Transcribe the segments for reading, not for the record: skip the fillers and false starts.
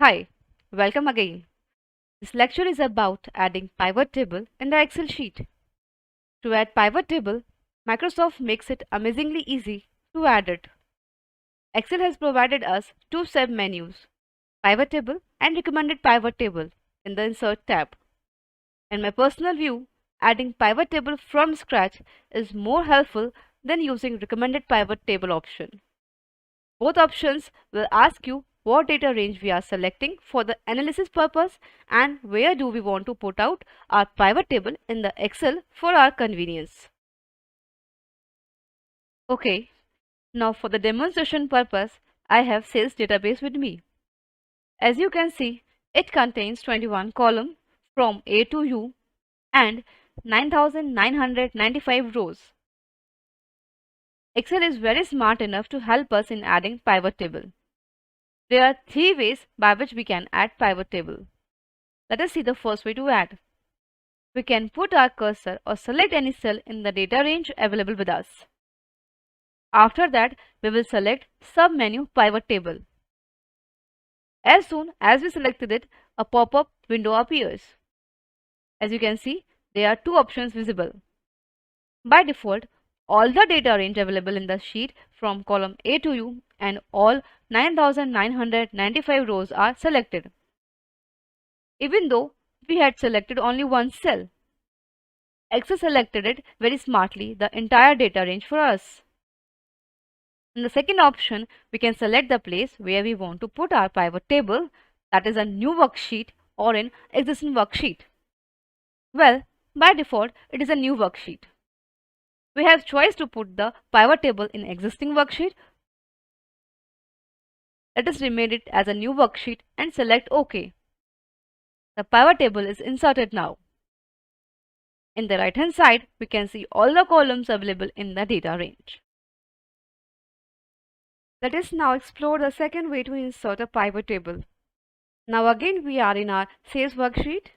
Hi, welcome again. This lecture is about adding pivot table in the Excel sheet. To add pivot table, Microsoft makes it amazingly easy to add it. Excel has provided us two sub-menus, pivot table and recommended pivot table in the Insert tab. In my personal view, adding pivot table from scratch is more helpful than using recommended pivot table option. Both options will ask you what data range we are selecting for the analysis purpose and where do we want to put out our pivot table in the Excel for our convenience. Okay, now for the demonstration purpose, I have sales database with me. As you can see, it contains 21 columns from A to U and 9,995 rows. Excel is very smart enough to help us in adding pivot table. There are three ways by which we can add pivot table. Let us see the first way to add. We can put our cursor or select any cell in the data range available with us. After that, we will select sub-menu pivot table. As soon as we selected it, a pop-up window appears. As you can see, there are two options visible. By default, all the data range available in the sheet from column A to U and all 9,995 rows are selected. Even though we had selected only one cell, Excel selected it very smartly the entire data range for us. In the second option, we can select the place where we want to put our pivot table, that is a new worksheet or an existing worksheet. Well, by default, it is a new worksheet. We have choice to put the pivot table in existing worksheet. Let us rename it as a new worksheet and select OK. The pivot table is inserted now. In the right hand side, we can see all the columns available in the data range. Let us now explore the second way to insert a pivot table. Now again we are in our sales worksheet.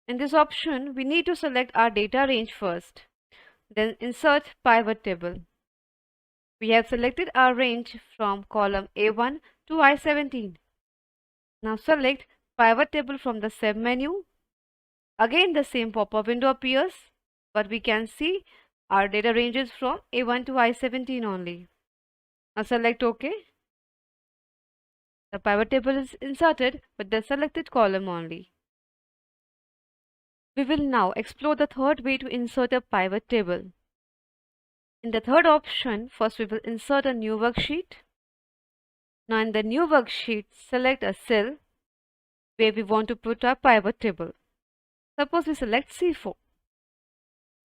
In this option, we need to select our data range first, then insert pivot table. We have selected our range from column A1 to I17. Now select pivot table from the sub-menu. Again the same pop-up window appears, but we can see our data ranges from A1 to I17 only. Now select OK. The pivot table is inserted with the selected column only. We will now explore the third way to insert a pivot table. In the third option, first we will insert a new worksheet. Now in the new worksheet, select a cell where we want to put our pivot table. Suppose we select C4.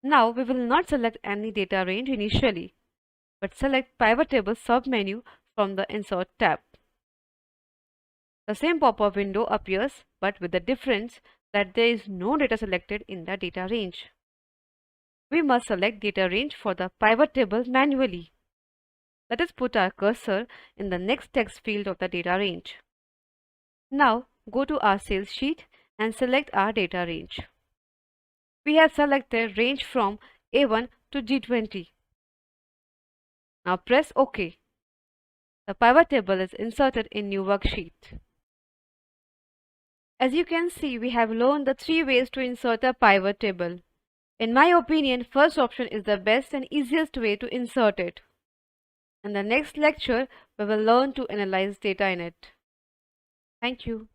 Now we will not select any data range initially, but select pivot table sub-menu from the Insert tab. The same pop-up window appears, but with the difference that there is no data selected in the data range. We must select data range for the pivot table manually. Let us put our cursor in the next text field of the data range. Now go to our sales sheet and select our data range. We have selected range from A1 to G20. Now press OK. The pivot table is inserted in new worksheet. As you can see, we have learned the three ways to insert a pivot table. In my opinion, first option is the best and easiest way to insert it. In the next lecture, we will learn to analyze data in it. Thank you.